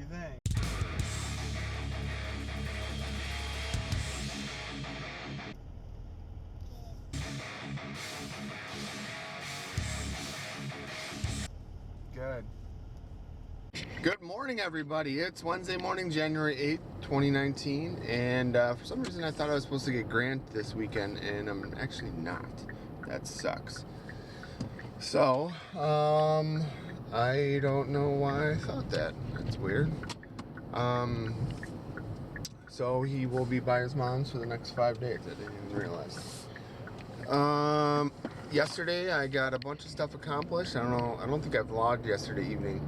everything. Good. Good morning, everybody. It's Wednesday morning, January 8th, 2019, and for some reason I thought I was supposed to get Grant this weekend, and I'm actually not. That sucks. So, I don't know why I thought that. That's weird. So he will be by his mom's for the next 5 days. I didn't even realize. Yesterday I got a bunch of stuff accomplished. I don't think I vlogged yesterday evening,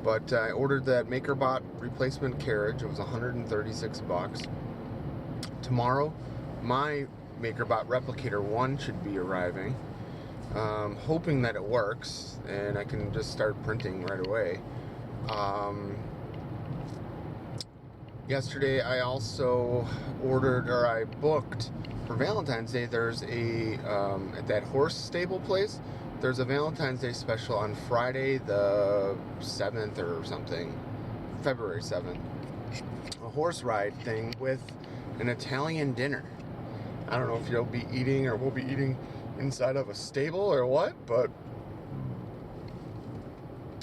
but I ordered that MakerBot replacement carriage. It was $136. Tomorrow, my MakerBot Replicator 1 should be arriving. Hoping that it works and I can just start printing right away. Yesterday I also I booked for Valentine's Day. There's a at that horse stable place, there's a Valentine's Day special on Friday the 7th or something, February 7th, a horse ride thing with an Italian dinner. I don't know if you'll be eating or we'll be eating inside of a stable or what, but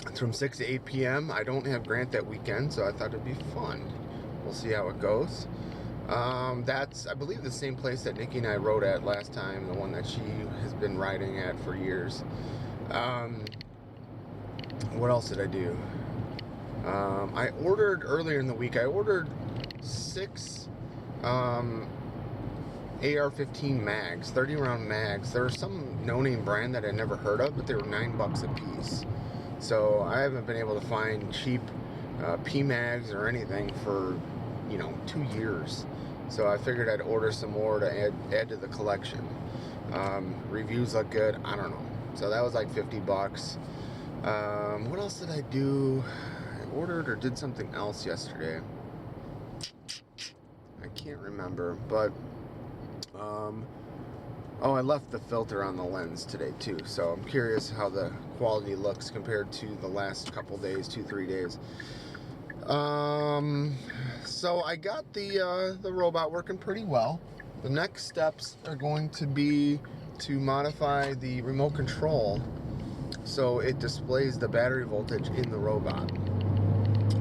it's from 6 to 8 p.m. I don't have Grant that weekend, so I thought it'd be fun. We'll see how it goes. That's, I believe, the same place that Nikki and I rode at last time, the one that she has been riding at for years. What else did I do? I ordered earlier in the week, I ordered 6 AR-15 mags, 30 round mags. There was some no-name brand that I never heard of, but they were $9 a piece. So I haven't been able to find cheap P-mags or anything for 2 years. So I figured I'd order some more to add to the collection. Reviews look good. I don't know. So that was like $50. What else did I do? I ordered or did something else yesterday. I can't remember, but I left the filter on the lens today too, so I'm curious how the quality looks compared to the last couple days, 2-3 days. So I got the robot working pretty well. The next steps are going to be to modify the remote control so it displays the battery voltage in the robot.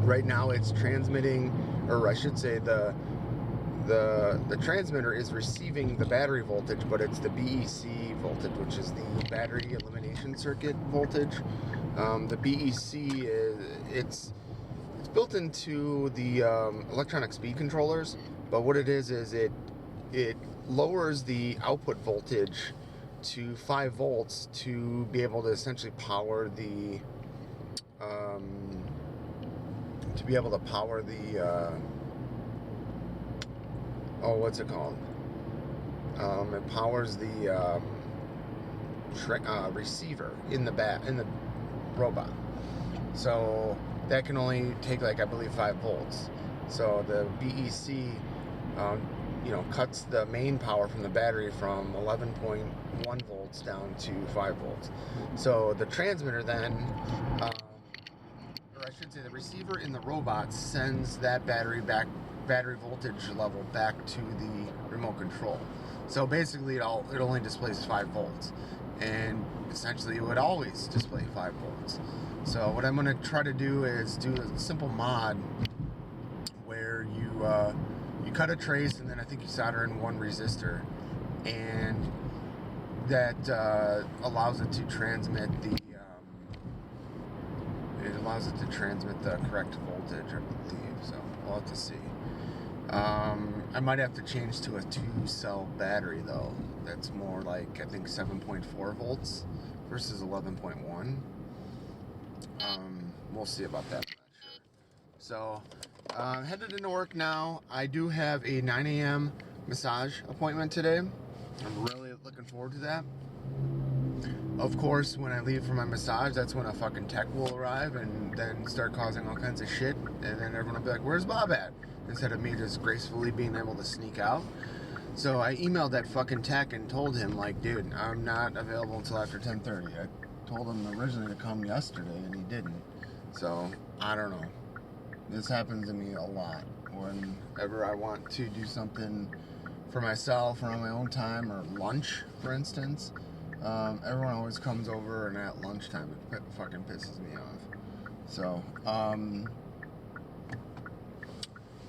Right now it's transmitting, or I should say the transmitter is receiving the battery voltage, but it's the BEC voltage, which is the battery elimination circuit voltage. The BEC it's built into the electronic speed controllers, but what it is it lowers the output voltage to 5 volts to be able to essentially power the what's it called? It powers the receiver in the robot. So that can only take, like, I believe 5 volts. So the BEC, cuts the main power from the battery from 11.1 volts down to 5 volts. So the transmitter then, or I should say the receiver in the robot sends that battery voltage level back to the remote control. So basically it only displays 5 volts, and essentially it would always display 5 volts. So what I'm going to try to do is do a simple mod where you cut a trace, and then I think you solder in 1 resistor, and that allows it to transmit the correct voltage, I believe. So we'll have to see. I might have to change to a 2-cell battery though. That's more like, I think, 7.4 volts versus 11.1. We'll see about that. I'm not sure. So headed into work now. I do have a 9 a.m. massage appointment today. I'm really looking forward to that. Of course, when I leave for my massage, that's when a fucking tech will arrive and then start causing all kinds of shit, and then everyone will be like, "Where's Bob at?" Instead of me just gracefully being able to sneak out. So I emailed that fucking tech and told him, like, dude, I'm not available until after 10:30. I told him originally to come yesterday and he didn't. So I don't know. This happens to me a lot. Whenever I want to do something for myself or on my own time, or lunch, for instance, everyone always comes over, and at lunchtime it fucking pisses me off. So,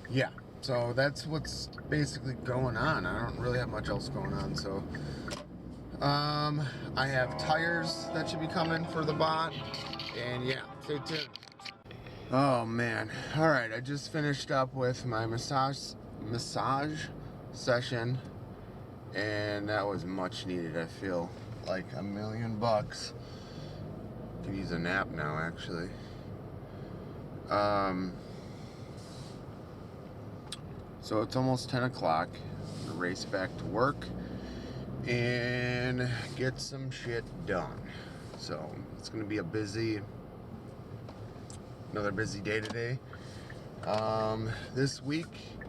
yeah. So that's what's basically going on. I don't really have much else going on. So, I have tires that should be coming for the bot, and yeah, stay tuned. Oh man! All right, I just finished up with my massage session, and that was much needed. I feel like $1,000,000. Could use a nap now, actually. So it's almost 10 o'clock. I'm gonna race back to work and get some shit done. So it's gonna be another busy day today. This week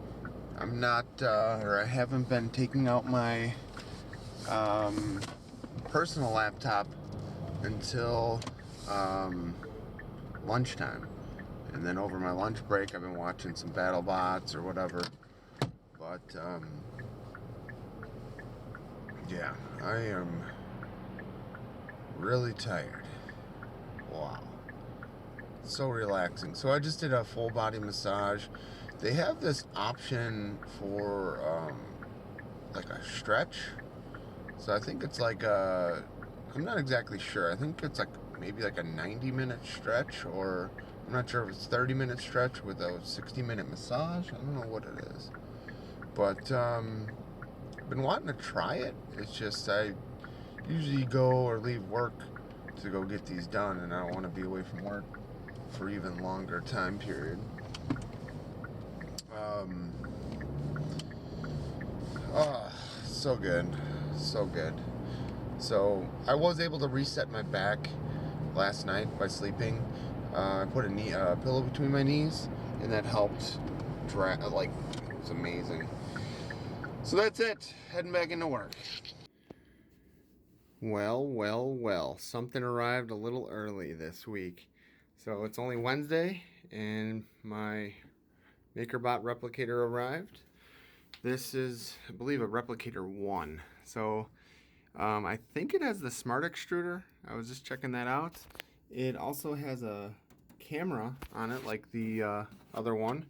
I'm not, or I haven't been taking out my personal laptop until lunchtime. And then over my lunch break, I've been watching some battle bots or whatever. But, yeah, I am really tired. Wow. So relaxing. So I just did a full body massage. They have this option for, like a stretch. So I think it's like I'm not exactly sure. I think it's like maybe like a 90-minute stretch, or I'm not sure if it's 30-minute stretch with a 60-minute massage. I don't know what it is. But I've been wanting to try it. It's just I usually go or leave work to go get these done, and I don't want to be away from work for even longer time period. So good. So good. So I was able to reset my back last night by sleeping. I put a pillow between my knees, and that helped. It was amazing. So that's it. Heading back into work. Well. Something arrived a little early this week. So it's only Wednesday, and my MakerBot replicator arrived. This is, I believe, a replicator 1. So I think it has the smart extruder. I was just checking that out. It also has a camera on it like the other one,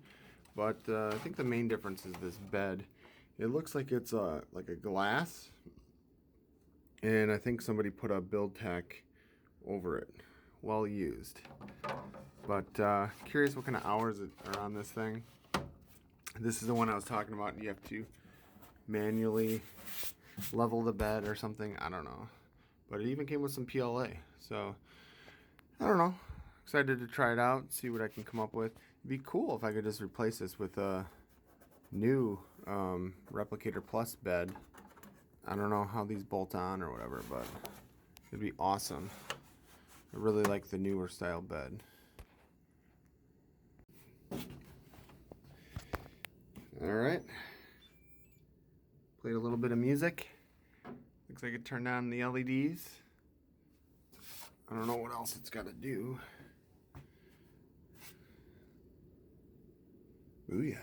but I think the main difference is this bed. It looks like it's like a glass, and I think somebody put a build tech over it. Well used. But curious what kind of hours are on this thing. This is the one I was talking about. You have to manually level the bed or something. I don't know. But it even came with some PLA. So, I don't know. Excited to try it out, see what I can come up with. It'd be cool if I could just replace this with a new Replicator Plus bed. I don't know how these bolt on or whatever, but it'd be awesome. I really like the newer style bed. Alright. Played a little bit of music. Looks like it turned on the LEDs. I don't know what else it's got to do. Booyah.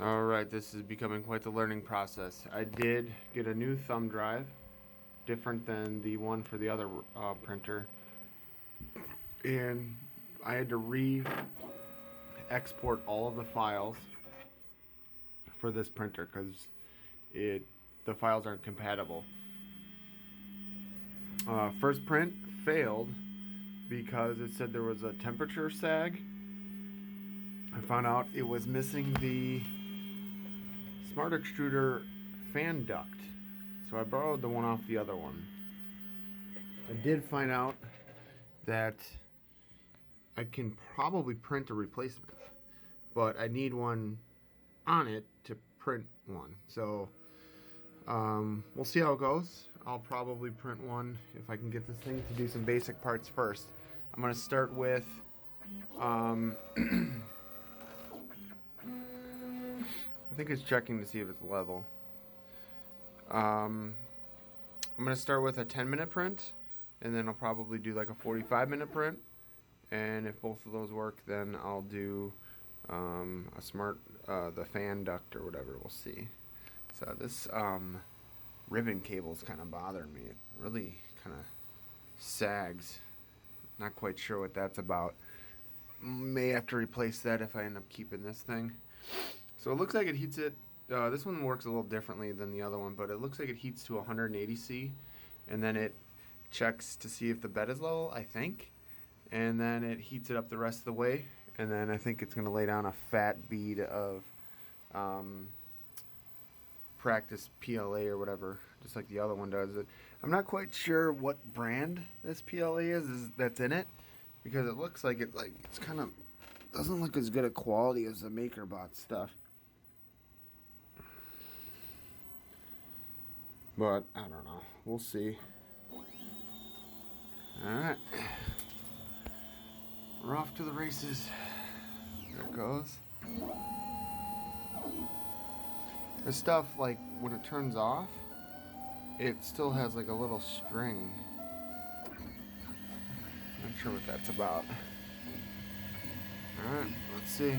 Alright, this is becoming quite the learning process. I did get a new thumb drive, different than the one for the other printer, and I had to re-export all of the files for this printer because the files aren't compatible. First print failed because it said there was a temperature sag. I found out it was missing the Smart Extruder fan duct, so I borrowed the one off the other one. I did find out that I can probably print a replacement, but I need one on it to print one. So we'll see how it goes. I'll probably print one if I can get this thing to do some basic parts first. I'm going to start with I think it's checking to see if it's level. I'm going to start with a 10-minute print, and then I'll probably do like a 45-minute print. And if both of those work, then I'll do the fan duct or whatever. We'll see. So this ribbon cable is kind of bothering me. It really kind of sags. Not quite sure what that's about. May have to replace that if I end up keeping this thing. So it looks like it heats it. This one works a little differently than the other one, but it looks like it heats to 180°, and then it checks to see if the bed is level, I think, and then it heats it up the rest of the way, and then I think it's going to lay down a fat bead of practice PLA or whatever, just like the other one does. I'm not quite sure what brand this PLA is that's in it, because it looks like it's kind of doesn't look as good a quality as the MakerBot stuff. But I don't know. We'll see. Alright. We're off to the races. There it goes. This stuff, like, when it turns off, it still has like a little string. Not sure what that's about. Alright, let's see.